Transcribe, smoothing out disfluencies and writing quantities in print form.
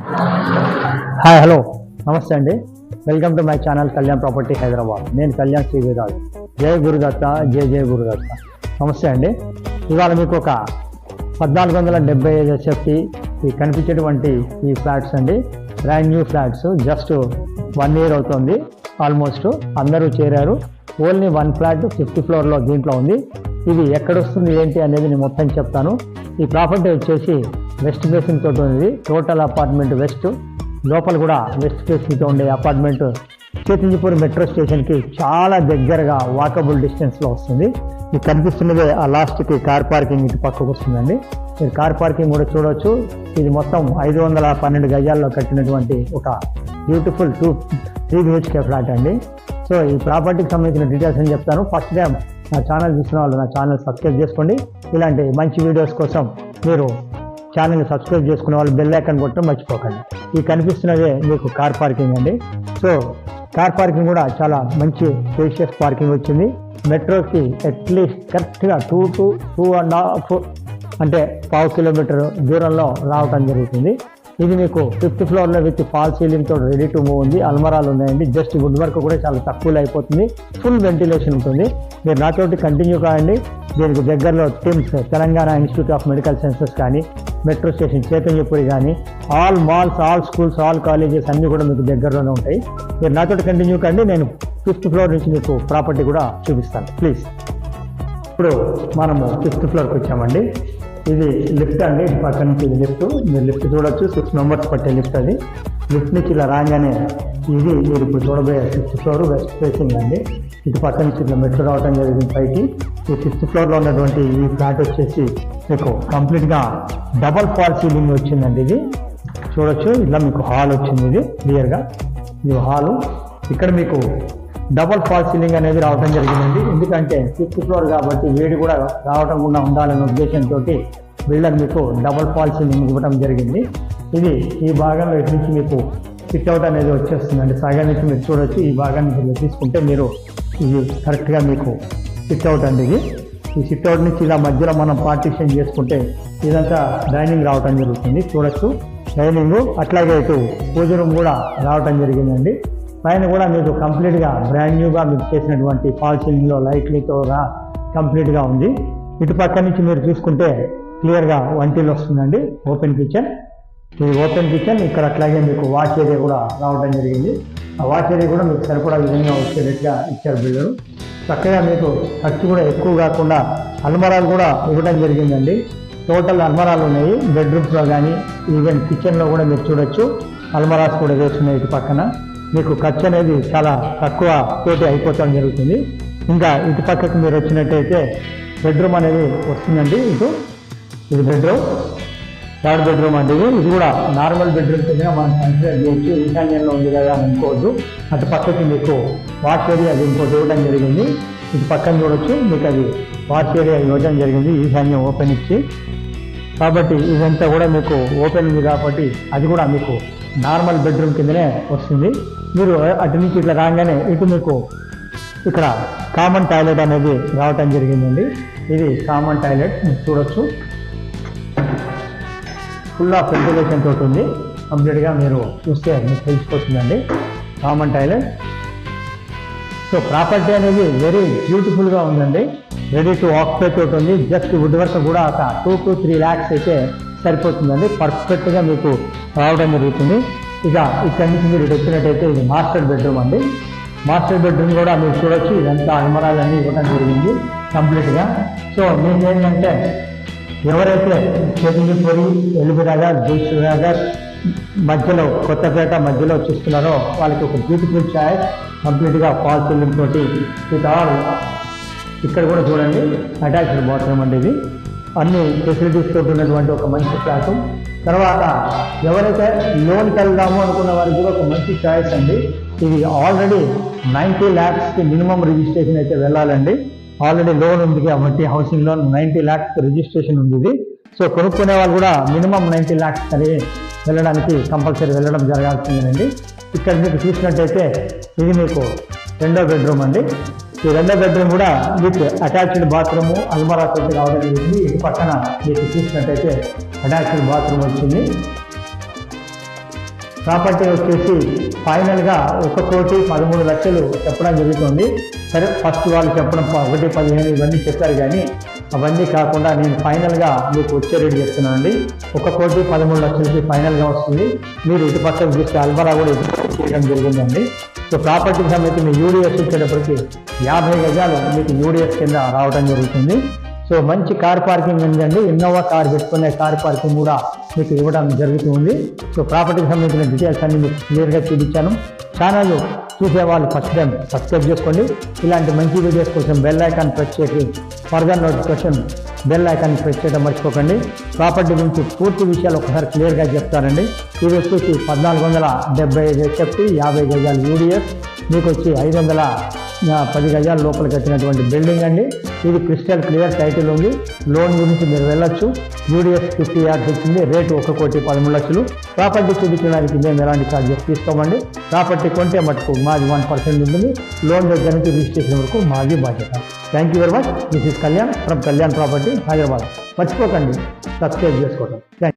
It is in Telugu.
హాయ్ హలో నమస్తే అండి. Welcome to my channel Kalyan property Hyderabad. నేను కళ్యాణ్ శ్రీ వేదాల్. జయ గురుదత్త, జయ జయ గురుదత్త. నమస్తే అండి. ఇవాళ మీకు ఒక 1475 SFT ఈ కనిపించేటువంటి ఈ ఫ్లాట్స్ అండి, brand new flats. Just 1 year అవుతుంది ఆల్మోస్ట్. అందరూ చేరారు. ఓన్లీ 1 ఫ్లాట్ 5th ఫ్లోర్లో దీంట్లో ఉంది. ఇది ఎక్కడొస్తుంది ఏంటి అనేది నేను మొత్తం చెప్తాను. ఈ ప్రాపర్టీ వచ్చేసి వెస్ట్ ఫేసింగ్ తోటి ఉంది. టోటల్ అపార్ట్మెంట్ వెస్ట్, లోపల కూడా వెస్ట్ ఫేసింగ్తో ఉండే అపార్ట్మెంట్ చేతింజపూర్ మెట్రో స్టేషన్కి చాలా దగ్గరగా వాకబుల్ డిస్టెన్స్లో వస్తుంది. మీకు కనిపిస్తున్నదే ఆ లాస్ట్కి కార్ పార్కింగ్ ఇటు పక్కకు వస్తుందండి. మీరు కార్ పార్కింగ్ కూడా చూడవచ్చు. ఇది మొత్తం 512 గజాల్లో కట్టినటువంటి ఒక బ్యూటిఫుల్ 3 BHK ఫ్లాట్ అండి. సో ఈ ప్రాపర్టీకి సంబంధించిన డీటెయిల్స్ అని చెప్తాను. ఫస్ట్ టైం నా ఛానల్ చూసిన వాళ్ళు నా ఛానల్ సబ్స్క్రైబ్ చేసుకోండి. ఇలాంటి మంచి వీడియోస్ కోసం మీరు ఛానల్ని సబ్స్క్రైబ్ చేసుకునే వాళ్ళు బెల్ ఐకాన్ కొట్టడం మర్చిపోకండి. ఈ కనిపిస్తున్నదే మీకు కార్ పార్కింగ్ అండి. సో కార్ పార్కింగ్ కూడా చాలా మంచి స్పేషియస్ పార్కింగ్ వచ్చింది. మెట్రోకి అట్లీస్ట్ కరెక్ట్గా 2 to 2.5 అంటే 1/2 కిలోమీటర్ దూరంలో రావటం జరుగుతుంది. ఇది మీకు 5th ఫ్లోర్లో విత్ ఫాల్ సీలింగ్తో రెడీ టు మూవ్ ఉంది. అల్మరాలు ఉన్నాయండి. జస్ట్ వుడ్ వర్క్ కూడా చాలా తక్కువలో అయిపోతుంది. ఫుల్ వెంటిలేషన్ ఉంటుంది. మీరు నాతోటి కంటిన్యూ కావండి. దీనికి దగ్గరలో TIMS, Telangana institute of medical sciences కానీ, మెట్రో స్టేషన్ చైతన్యపురి కానీ, all malls, all schools, all colleges అన్నీ కూడా మీకు దగ్గరలోనే ఉంటాయి. మీరు నాతోటి కంటిన్యూ కండి. నేను 5th ఫ్లోర్ నుంచి మీకు ప్రాపర్టీ కూడా చూపిస్తాను ప్లీజ్. ఇప్పుడు మనము 5th ఫ్లోర్కి వచ్చామండి. ఇది లిఫ్ట్ అండి. పక్క నుంచి ఇది లిఫ్ట్. మీరు లిఫ్ట్ చూడొచ్చు. 6 మెంబర్స్ పట్టే లిఫ్ట్ అది. లిఫ్ట్ నుంచి ఇలా రాగానే ఇది మీరు ఇప్పుడు చూడబోయే 5th ఫ్లోర్ వెస్ట్ ఫేసింగ్ అండి. ఇటు పక్క నుంచి ఇట్లా మెట్లు రావడం జరిగింది పైకి. ఈ 5th ఫ్లోర్లో ఉన్నటువంటి ఈ ఫ్లాట్ వచ్చేసి మీకు కంప్లీట్గా డబల్ ఫాల్ సీలింగ్ వచ్చిందండి. ఇది చూడొచ్చు. ఇలా మీకు హాల్ వచ్చింది. ఇది క్లియర్గా ఇది హాలు. ఇక్కడ మీకు డబల్ ఫాల్ సీలింగ్ అనేది రావడం జరిగిందండి. ఎందుకంటే 5th ఫ్లోర్ కాబట్టి వేడి కూడా రావడం కూడా ఉండాలనే ఉద్దేశంతో బిల్డర్ మీకు డబల్ ఫాల్ సీలింగ్ ఇవ్వడం జరిగింది. ఇది ఈ భాగంలో ఇటు నుంచి మీకు సిట్అవుట్ అనేది వచ్చేస్తుందండి. సగం నుంచి మీరు చూడొచ్చు. ఈ భాగాన్ని మీరు తీసుకుంటే మీరు ఇది కరెక్ట్గా మీకు సిట్అవుట్ అండి. ఇది ఈ సిట్అవుట్ నుంచి ఇలా మధ్యలో మనం పార్టిషన్ చేసుకుంటే ఇదంతా డైనింగ్ రావడం జరుగుతుంది. చూడొచ్చు డైనింగ్. అట్లాగే ఇటు పూజ రూమ్ కూడా రావడం జరిగిందండి. పైన కూడా మీకు కంప్లీట్గా బ్రాండ్ న్యూగా మీకు చేసినటువంటి ఫాల్ సీలింగ్లో లైట్లీతో కంప్లీట్గా ఉంది. ఇటు పక్క నుంచి మీరు చూసుకుంటే క్లియర్గా వంటిల్ వస్తుందండి. Open kitchen. ఈ ఓపెన్ కిచెన్ ఇక్కడ అట్లాగే మీకు వాష్ ఏరియా కూడా రావడం జరిగింది. ఆ వాష్ ఏరియా కూడా మీకు సరిపడా విధంగా వచ్చేటట్టుగా ఇచ్చారు బిల్డరు. చక్కగా మీకు ఖర్చు కూడా ఎక్కువ కాకుండా అల్మరాలు కూడా ఇవ్వడం జరిగిందండి. టోటల్ అల్మరాలు ఉన్నాయి బెడ్రూమ్స్లో కానీ, ఈవెన్ కిచెన్లో కూడా మీరు చూడొచ్చు. అల్మరాస్ కూడా వేస్తున్నాయి ఇటు పక్కన. మీకు ఖర్చు అనేది చాలా తక్కువ తోటి అయిపోవడం జరుగుతుంది. ఇంకా ఇటు పక్కకు మీరు వచ్చినట్టయితే బెడ్రూమ్ అనేది వస్తుందండి. ఇది బెడ్రూమ్, 3rd బెడ్రూమ్ అండి. ఇది కూడా నార్మల్ బెడ్రూమ్ కింద మనం కన్సిడర్ చేయొచ్చు. ఈశాన్యంలో ఉంది కదా అని అనుకోవద్దు. అటు పక్కకి మీకు వాష్ ఏరియా అది ఇంకోటి ఇవ్వడం జరిగింది. ఇటు పక్కన చూడొచ్చు. మీకు అది వాష్ ఏరియా ఇవ్వడం జరిగింది ఈశాన్యం ఓపెన్ ఇచ్చి. కాబట్టి ఇదంతా కూడా మీకు ఓపెన్ ఉంది కాబట్టి అది కూడా మీకు నార్మల్ బెడ్రూమ్ కిందనే వస్తుంది. మీరు అటు నుంచి ఇట్లా రాగానే ఇటు మీకు ఇక్కడ కామన్ టాయిలెట్ అనేది రావటం జరిగిందండి. ఇది కామన్ టాయిలెట్ మీరు చూడొచ్చు. ఫుల్ ఆఫ్ వెంటిలేషన్ తోటి ఉంది. కంప్లీట్గా మీరు చూస్తే మీకు తెలిసిపోతుందండి కామన్ టాయిలెట్. సో ప్రాపర్టీ అనేది వెరీ బ్యూటిఫుల్గా ఉందండి. రెడీ టు ఆక్యుపై తోటి ఉంది. జస్ట్ వుడ్ వర్క్ కూడా ఒక 2 to 3 lakhs అయితే సరిపోతుందండి. పర్ఫెక్ట్గా మీకు రావడం జరుగుతుంది. ఇక ఇక్కడి నుంచి మీరు వచ్చినట్టయితే ఇది మాస్టర్ బెడ్రూమ్ అండి. మాస్టర్ బెడ్రూమ్ కూడా మీరు చూడొచ్చు. ఇదంతా అల్మరాలన్నీ ఇవ్వడం జరిగింది కంప్లీట్గా. సో నేను ఏంటంటే ఎవరైతే చైతన్యపురి, ఎల్బీనగర్, దిల్సుఖ్నగర్ మధ్యలో, కొత్తపేట మధ్యలో చూస్తున్నారో వాళ్ళకి ఒక బ్యూటిఫుల్ చాయిస్. కంప్లీట్గా ఫాల్ సీలింగ్ తోటి విత్ ఆల్. ఇక్కడ కూడా చూడండి అటాచ్డ్ బాత్రూమ్ అండి. ఇది అన్ని ఫెసిలిటీస్ తోటి ఉన్నటువంటి ఒక మంచి ఫ్లాట్. తర్వాత ఎవరైతే లోన్కి వెళ్దాము అనుకున్న వారికి కూడా ఒక మంచి చాయిస్ అండి. ఇది ఆల్రెడీ 90 lakhsకి మినిమం రిజిస్ట్రేషన్ అయితే వెళ్ళాలండి. ఆల్రెడీ లోన్ ఉంది కాబట్టి హౌసింగ్ లోన్ 90 lakhs రిజిస్ట్రేషన్ ఉంది ఇది. సో కొనుక్కునే వాళ్ళు కూడా మినిమం 90 lakhs సరే వెళ్ళడానికి కంపల్సరీ వెళ్ళడం జరగాల్సిందేనండి. ఇక్కడ మీకు చూసినట్టయితే ఇది మీకు 2వ బెడ్రూమ్ అండి. ఈ 2వ బెడ్రూమ్ కూడా విత్ అటాచ్డ్ బాత్రూము, అల్మరా తోటి రావడం జరిగింది. ఇటు పక్కన మీకు చూసినట్టయితే అటాచ్డ్ బాత్రూమ్ వచ్చింది. ప్రాపర్టీ వచ్చేసి ఫైనల్గా 1,13,00,000 చెప్పడం జరుగుతుంది. సరే, ఫస్ట్ వాళ్ళు చెప్పడం 1,15 ఇవన్నీ చెప్పారు, కానీ అవన్నీ కాకుండా నేను ఫైనల్గా మీకు వచ్చే రేటు చెప్తున్నానండి. 1,13,00,000కి ఫైనల్గా వస్తుంది. మీరు ఇటు పక్కన చూస్తే అల్మరా కూడా ఇటు చేయడం జరిగిందండి. సో ప్రాపర్టీకి సంబంధించి యూడిఎస్ వచ్చేటప్పటికి 50 గజాలు మీకు యూడిఎస్ కింద రావడం జరుగుతుంది. సో మంచి కార్ పార్కింగ్ ఉందండి. ఇన్నోవా కార్ పెట్టుకునే కార్ పార్కింగ్ కూడా మీకు ఇవ్వడం జరుగుతుంది. సో ప్రాపర్టీకి సంబంధించిన డీటెయిల్స్ అన్ని మీకు క్లియర్గా చూపించాను. ఛానల్ చూసే వాళ్ళు ఫస్ట్ టైం సబ్స్క్రైబ్ చేసుకోండి. ఇలాంటి మంచి వీడియోస్ కోసం బెల్ ఐకాన్ ప్రెస్ చేసి further notification bell icon press చేయడం మర్చిపోకండి. ప్రాపర్టీ గురించి పూర్తి విషయాలు ఒకసారి క్లియర్గా చెప్తానండి. ఇది వచ్చేసి 1475 ఎస్ఎఫ్టీ, 50 గజాలు యూడిఎస్, మీకు వచ్చి 510 గజాల లోపల కట్టినటువంటి బిల్డింగ్ అండి. ఇది క్రిస్టల్ క్లియర్ టైటిల్ ఉంది. లోన్ గురించి మీరు వెళ్ళొచ్చు. యూడిఎస్ 50 యార్డ్స్ వచ్చింది. రేటు 1,13,00,000. ప్రాపర్టీ చూపించడానికి మేము ఎలాంటి ఛార్జెస్ తీసుకోమండి. ప్రాపర్టీ కొంటే మటుకు మాది 1% ఉంటుంది. లోన్ దగ్గర నుంచి రిజిస్ట్రేషన్ వరకు మాది బాధ్యత. Thank you very much. This is Kalyan from Kalyan property, Hyderabad. మర్చిపోకండి సబ్స్క్రైబ్ చేసుకోవడం. Thank you.